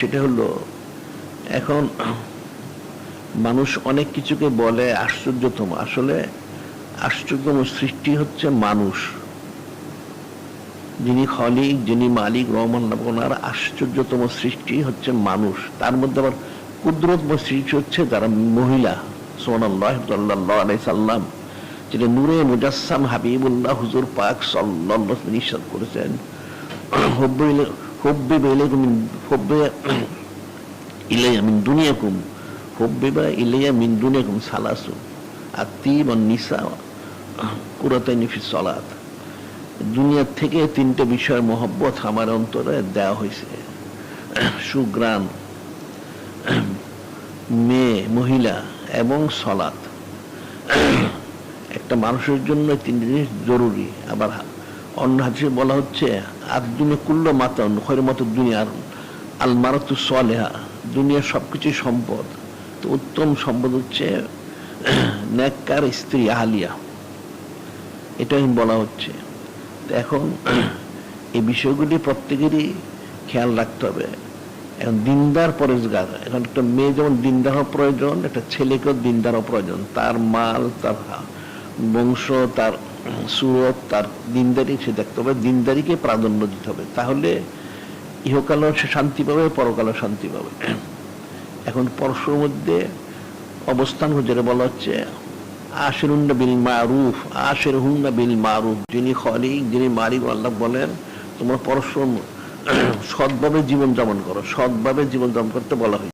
সেটা হলো, এখন মানুষ অনেক কিছুকে বলে আশ্চর্যতম, আসলে আশ্চর্যতম সৃষ্টি হচ্ছে মানুষ। যিনি খলিক, যিনি মালিক, রহমান, ওনার আশ্চর্যতম সৃষ্টি হচ্ছে মানুষ। তার মধ্যে আবার কুদরতময় সৃষ্টি হচ্ছে যারা মহিলা। সুবহানাল্লাহ, সাল্লাল্লাহু আলাইহি সাল্লাম, যেটা নূরে মুজাসসাম হাবিবুল্লাহ হুজুর পাক সাল্লাল্লাহু আলাইহি ওয়াসাল্লাম ইরশাদ করেছেন, ইলাইয়া মিন দুনিয়াকুম, হুব্বিবা ইলাইয়া মিন দুনিয়াকুম সালাসু, আত-তিব ওয়ান নিসা কুরাতাইনি ফিস সালাত। দুনিয়া থেকে তিনটে বিষয়ের মহব্বত আমার অন্তরে দেওয়া হয়েছে: সুগ্রাণ, মেয়ে, মহিলা এবং সলাত। একটা মানুষের জন্য তিনটে জিনিস জরুরি। আবার অন্য হাদিসে বলা হচ্ছে, আর দুনিয়া কুল্ল মাতান খৈর মতো দুনিয়ার আল মারাতু সালেহা, দুনিয়ার সবকিছুই সম্পদ, তো উত্তম সম্পদ হচ্ছে নেককার স্ত্রী, আহলিয়া। এটাই বলা হচ্ছে। এখন এই বিষয়গুলি প্রত্যেকেরই খেয়াল রাখতে হবে। এখন দিনদার পরেজগার, এখন একটা মেয়ে যেমন দিনদার হওয়া প্রয়োজন, একটা ছেলেকেও দিনদার হওয়া প্রয়োজন। তার মাল, তার বংশ, তার সুরত, তার দিনদারি সে দেখতে হবে, দিনদারিকে প্রাধান্য দিতে হবে। তাহলে ইহকালেও সে শান্তি পাবে, পরকালেও শান্তি পাবে। এখন পরশুর মধ্যে অবস্থান যেটা বলা হচ্ছে, আশিরুন্না বিল মারুফ, আশিরহুন্না বিল মারুফ। যিনি খলিক, যিনি মালিক, আল্লাহ বলেন তোমরা পরস্পর সৎভাবে জীবন যাপন করো। সৎভাবে জীবন যাপন করতে বলা হয়েছে।